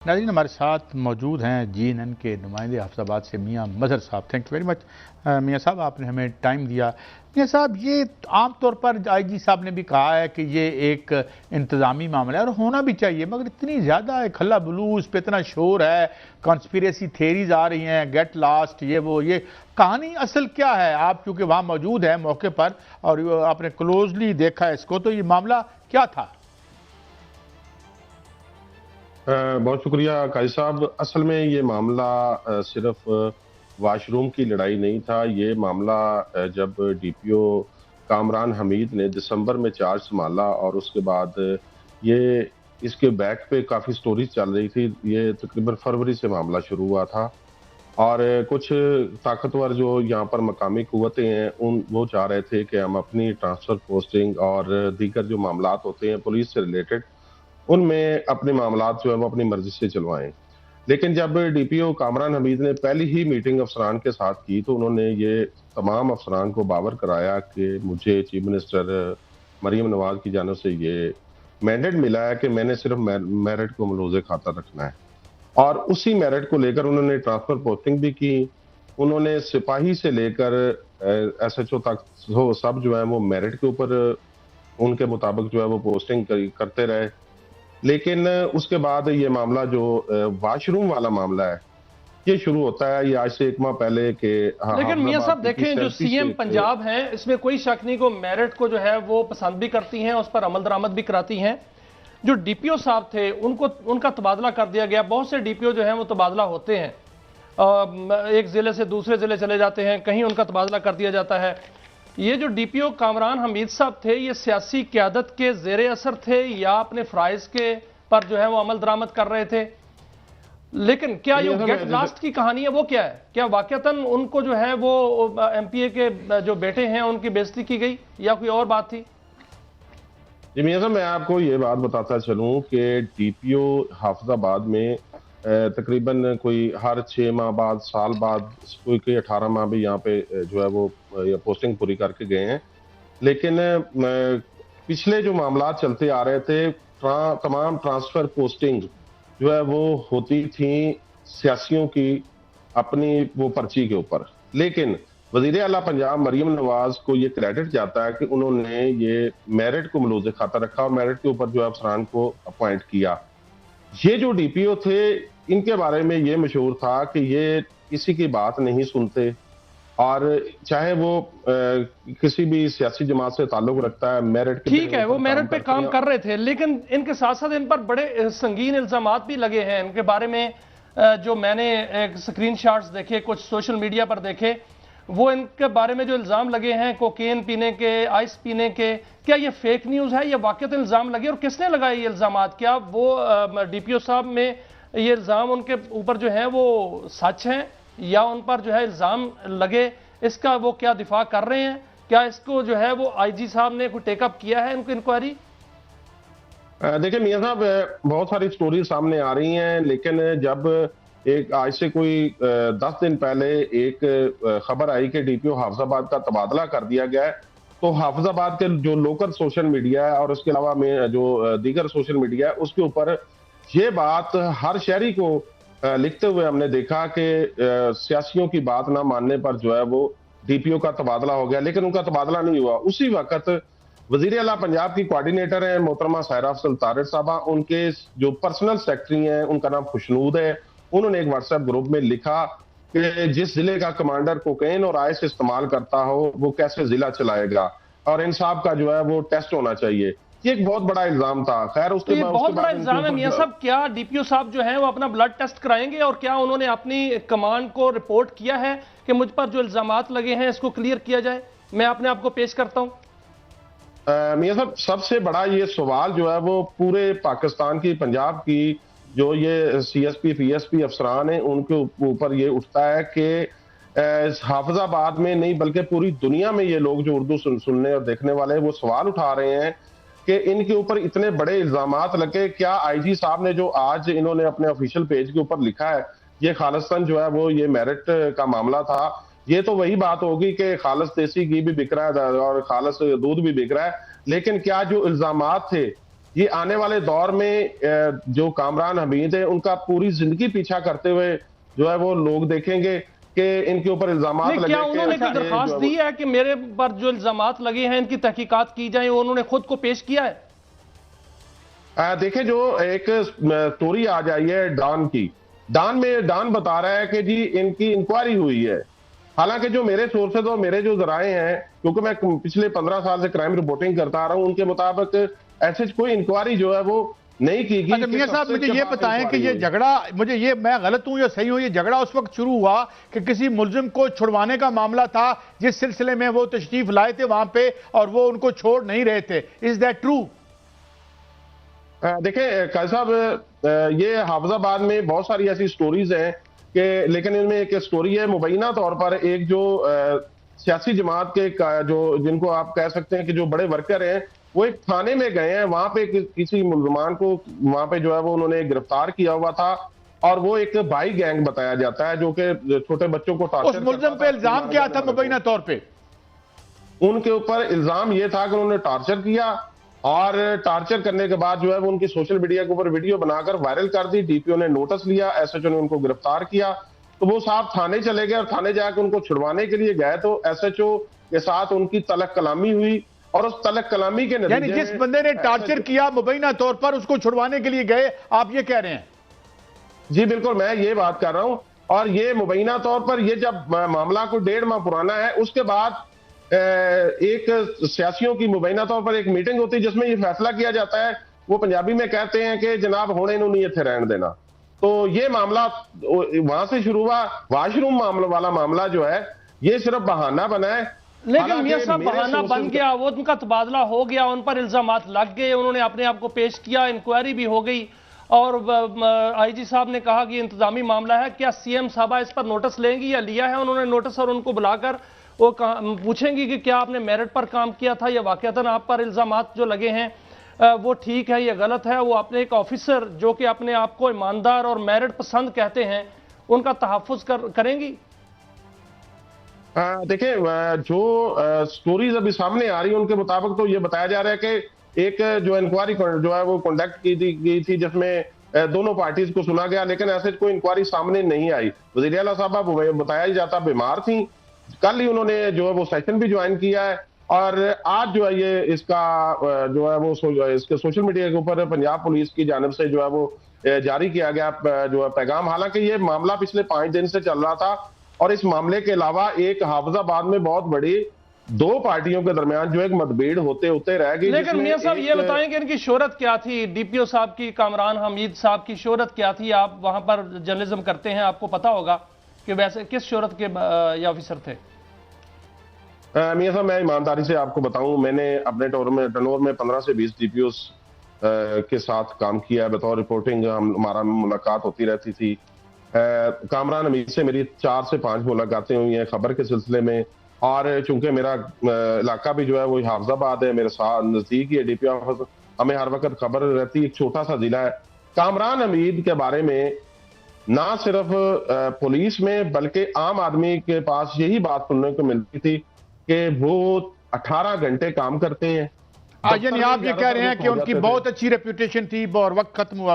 नाज़रीन हमारे साथ मौजूद हैं जीएनएन के नुमाइंदे हफ्साबाद से मियां मजहर साहब। थैंक यू वेरी मच मियां साहब, आपने हमें टाइम दिया। मियां साहब, ये आमतौर पर आईजी साहब ने भी कहा है कि ये एक इंतज़ामी मामला है और होना भी चाहिए, मगर इतनी ज़्यादा खला बलूस पे इतना शोर है, कॉन्स्पिरेसी थेरीज आ रही हैं, गेट लास्ट, ये कहानी असल क्या है? आप चूँकि वहाँ मौजूद हैं मौके पर और आपने क्लोजली देखा है इसको, तो ये मामला क्या था? बहुत शुक्रिया काजी साहब। असल में ये मामला सिर्फ वाशरूम की लड़ाई नहीं था। ये मामला जब डीपीओ कामरान हमीद ने दिसंबर में चार्ज संभाला और उसके बाद ये इसके बैक पे काफ़ी स्टोरीज चल रही थी। ये तकरीबन फरवरी से मामला शुरू हुआ था और कुछ ताकतवर जो यहाँ पर मकामी कुव्वतें हैं वो चाह रहे थे कि हम अपनी ट्रांसफ़र पोस्टिंग और दीगर जो मामलात होते हैं पुलिस से रिलेटेड, उनमें अपने मामलात जो है वो अपनी मर्जी से चलवाएं। लेकिन जब डीपीओ कामरान हमीद ने पहली ही मीटिंग अफसरान के साथ की तो उन्होंने ये तमाम अफसरान को बावर कराया कि मुझे चीफ मिनिस्टर मरीम नवाज की जानिब से ये मैंडेट मिला है कि मैंने सिर्फ मेरिट को मलूज़े खाता रखना है, और उसी मेरिट को लेकर उन्होंने ट्रांसफर पोस्टिंग भी की। उन्होंने सिपाही से लेकर एसएचओ तक सब जो है वो मेरिट के ऊपर उनके मुताबिक जो है वो पोस्टिंग करते रहे। लेकिन उसके बाद ये मामला जो वॉशरूम वाला मामला है, ये शुरू होता है। ये आज से एक माह पहले के लेकिन मियां साहब देखें, जो सीएम पंजाब हैं, इसमें कोई शक नहीं को मेरिट को जो है वो पसंद भी करती हैं, उस पर अमल दरामद भी कराती हैं। जो डीपीओ साहब थे उनका तबादला कर दिया गया। बहुत से डीपीओ जो हैं वो तबादला होते हैं, एक जिले से दूसरे जिले चले जाते हैं, कहीं उनका तबादला कर दिया जाता है। ये जो डीपीओ कामरान हमीद साहब थे, ये सियासी क़यादत के ज़ेरे असर थे या अपने फ़राइज़ के पर जो है वो अमल दरामद कर रहे थे? लेकिन क्या ये गेट लास्ट की कहानी है वो क्या है? क्या वाकईतन उनको जो है वो एमपीए के जो बेटे हैं उनकी बेइज्जती की गई या कोई और बात थी? जी मियां साहब, मैं आपको ये बात बताता चलूं कि डीपीओ हाफिजाबाद में तकरीबन कोई हर 6 माह बाद, साल बाद, कोई 18 माह भी यहाँ पे जो है वो पोस्टिंग पूरी करके गए हैं। लेकिन पिछले जो मामला चलते आ रहे थे, तमाम ट्रांसफर पोस्टिंग जो है वो होती थी सियासियों की अपनी वो पर्ची के ऊपर। लेकिन वजीर आला पंजाब मरीम नवाज को ये क्रेडिट जाता है कि उन्होंने ये मेरिट को मलूज़े खाता रखा और मेरिट के ऊपर जो है अफसरान को अपॉइंट किया। ये जो डीपीओ थे, इनके बारे में ये मशहूर था कि ये किसी की बात नहीं सुनते, और चाहे वो किसी भी सियासी जमात से ताल्लुक रखता है, मेरिट के ठीक है, वो मेरिट पे काम कर रहे थे, लेकिन इनके साथ साथ इन पर बड़े संगीन इल्जामात भी लगे हैं। इनके बारे में जो मैंने स्क्रीनशॉट्स देखे, कुछ सोशल मीडिया पर देखे, वो इनके बारे में जो इल्जाम लगे हैं कोकेन पीने के, आइस पीने के, क्या ये फेक न्यूज़ है या वाकई इल्जाम लगे और किसने लगाए ये इल्जामात? क्या वो डीपीओ साहब में ये इल्जाम उनके ऊपर जो है वो सच हैं या उन पर जो है इल्जाम लगे, इसका वो क्या दिफा कर रहे हैं? क्या इसको जो है वो आईजी साहब ने कोई टेकअप किया है इनको इंक्वायरी? देखिए मियां साहब, बहुत सारी स्टोरी सामने आ रही हैं, लेकिन जब एक आज से कोई 10 दिन पहले एक खबर आई कि डीपीओ हाफिजाबाद का तबादला कर दिया गया है, तो हाफिजाबाद के जो लोकल सोशल मीडिया है और उसके अलावा में जो दीगर सोशल मीडिया है, उसके ऊपर ये बात हर शहरी को लिखते हुए हमने देखा कि सियासियों की बात ना मानने पर जो है वो डीपीओ का तबादला हो गया, लेकिन उनका तबादला नहीं हुआ। उसी वक्त वजीर आला पंजाब की कोऑर्डिनेटर है मोहतरमा सायरा अफजल तारिक साहबा, उनके जो पर्सनल सेक्रेटरी हैं उनका नाम खुशनूद है, उन्होंने एक व्हाट्सएप ग्रुप में लिखा कि जिस जिले का कमांडर कोकेन और आइस इस्तेमाल करता हो वो कैसे जिला चलाएगा, और इंसाफ का जो है वो टेस्ट होना चाहिए। ये एक बहुत बड़ा इल्जाम था। खैर उसके बाद बहुत बड़ा इल्जाम है मियां साहब। क्या डीपीओ साहब जो है वो अपना ब्लड टेस्ट कराएंगे और क्या उन्होंने अपनी कमांड को रिपोर्ट किया है कि मुझ पर जो इल्जामात लगे हैं इसको क्लियर किया जाए? मैं अपने आप को पेश करता हूं। मियां साहब, सबसे बड़ा ये सवाल जो है वो पूरे पाकिस्तान की, पंजाब की जो ये सीएसपी पीएसपी अफसरान हैं उनके ऊपर ये उठता है कि हाफिजाबाद में नहीं बल्कि पूरी दुनिया में ये लोग जो उर्दू सुनने और देखने वाले हैं वो सवाल उठा रहे हैं कि इनके ऊपर इतने बड़े इल्जामात लगे। क्या आईजी साहब ने जो आज इन्होंने अपने ऑफिशियल पेज के ऊपर लिखा है ये खालिस्तान जो है वो ये मेरिट का मामला था, ये तो वही बात होगी कि खालिस देसी घी भी बिक रहा है और खालिस दूध भी बिक रहा है, लेकिन क्या जो इल्जामात थे ये आने वाले दौर में जो कामरान हमीद है उनका पूरी जिंदगी पीछा करते हुए जो है वो लोग देखेंगे कि इनके ऊपर इल्जामात लगे। क्या उन्होंने कोई दरखास्त दी है कि मेरे पर जो इल्जामात लगे हैं इनकी तहकीकात की जाए? उन्होंने खुद को पेश किया है? देखें, जो एक स्टोरी आ जाई है डॉन की, डॉन बता रहा है कि जी इनकी इंक्वायरी हुई है। हालांकि जो मेरे सोर्सेज और मेरे जो जराए हैं, क्योंकि मैं पिछले 15 साल से क्राइम रिपोर्टिंग करता आ रहा हूं, उनके मुताबिक ऐसे कोई इंक्वायरी जो है वो नहीं की गई। अच्छा मियां साहब, मुझे ये बताएं कि ये झगड़ा, मुझे ये, मैं गलत हूं या सही हूं, ये झगड़ा उस वक्त शुरू हुआ कि किसी मुलजिम को छुड़वाने का मामला था जिस सिलसिले में वो तशरीफ लाए थे वहां पे और वो उनको छोड़ नहीं रहे थे? Is that true? देखें काजी साहब, ये हाफिजाबाद में बहुत सारी ऐसी स्टोरीज हैं कि, लेकिन इनमें एक स्टोरी है मुबैना तौर पर, एक जो सियासी जमात के जो जिनको आप कह सकते हैं कि जो बड़े वर्कर हैं, वो एक थाने में गए हैं। वहां पे किसी मुलजमान को वहां पे जो है वो उन्होंने गिरफ्तार किया हुआ था और वो एक भाई गैंग बताया जाता है जो कि छोटे बच्चों को उस मुलजिम पे इल्जाम क्या था मुबैना तौर पे? उनके ऊपर इल्जाम ये था कि उन्होंने टॉर्चर किया और टॉर्चर करने के बाद जो है वो उनकी सोशल मीडिया के ऊपर वीडियो बनाकर वायरल कर दी। डीपीओ ने नोटिस लिया, एसएचओ ने उनको गिरफ्तार किया, तो वो साहब थाने चले गए और थाने जाकर उनको छुड़वाने के लिए गए तो एसएचओ के साथ उनकी तलक कलामी हुई और उस तलक कलामी के नतीजे यानी जिस बंदे ने टॉर्चर किया मुबैना तौर पर उसको छुड़वाने के लिए गए, आप ये कह रहे हैं? जी बिल्कुल, मैं ये बात कर रहा हूं। और ये मुबैना तौर पर ये जब मामला को 1.5 माह पुराना है, उसके बाद एक सियासियों की मुबैना तौर पर एक मीटिंग होती है जिसमें ये फैसला किया जाता है। वो पंजाबी में कहते हैं कि जनाब होने इन्होंने इत्थे रहने देना। तो ये मामला वहां से शुरू हुआ। वाशरूम मामला वाला मामला जो है ये सिर्फ बहाना बना है। लेकिन मियां साहब बहाना बन गया, वो उनका तबादला हो गया, उन पर इल्जामात लग गए, उन्होंने अपने आप को पेश किया, इंक्वायरी भी हो गई और आईजी साहब ने कहा कि इंतजामी मामला है। क्या सीएम साहबा इस पर नोटिस लेंगी या लिया है उन्होंने नोटिस और उनको बुलाकर वो पूछेंगी कि क्या आपने मेरिट पर काम किया था या वाकईतन आप पर इल्जामात जो लगे हैं वो ठीक है या गलत है? वो अपने एक ऑफिसर जो कि अपने आप को ईमानदार और मेरिट पसंद कहते हैं, उनका तहफ़्फ़ुज़ करेंगी? देखिए, जो स्टोरीज अभी सामने आ रही है उनके मुताबिक तो ये बताया जा रहा है कि एक जो इंक्वायरी जो है वो कंडक्ट की गई थी जिसमें दोनों पार्टीज को सुना गया, लेकिन ऐसे कोई इंक्वायरी सामने नहीं आई। वज़ीर आला साहबा बताया ही जाता बीमार थी, कल ही उन्होंने जो है वो सेशन भी ज्वाइन किया है और आज जो है ये इसका जो है वो इसके सोशल मीडिया के ऊपर पंजाब पुलिस की जानिब से जो है वो जारी किया गया जो है पैगाम। हालांकि ये मामला पिछले 5 दिन से चल रहा था और इस मामले के अलावा एक हाफिजाबाद में बहुत बड़ी 2 पार्टियों के दरमियान जो एक मतभेड़ होते होते रह गई। लेकिन मियां साहब ये बताएं कि इनकी शोहरत क्या थी? डीपीओ साहब की, कामरान हमीद साहब की शोहरत क्या थी? आप वहां पर जर्नलिज्म करते हैं, आपको पता होगा कि वैसे किस शोहरत के ये ऑफिसर थे? मियां साहब, मैं ईमानदारी से आपको बताऊं, मैंने अपने टर्नओवर में 15 से 20 डीपीओ के साथ काम किया है बतौर रिपोर्टिंग। हमारा मुलाकात होती रहती थी। कामरान हमीद से मेरी 4 से 5 मुलाकातें हुई हैं खबर के सिलसिले में और चूंकि मेरा इलाका भी जो है वो हाफिजाबाद है, मेरे साथ नजदीक ही है डीपीओ ऑफिस, हमें हर वक्त खबर रहती है। एक छोटा सा जिला है। कामरान हमीद के बारे में ना सिर्फ पुलिस में बल्कि आम आदमी के पास यही बात सुनने को मिलती थी कि वो 18 घंटे काम करते हैं। यानी आप ये कह रहे हैं कि उनकी बहुत अच्छी रेप्यूटेशन थी और वक्त खत्म हुआ।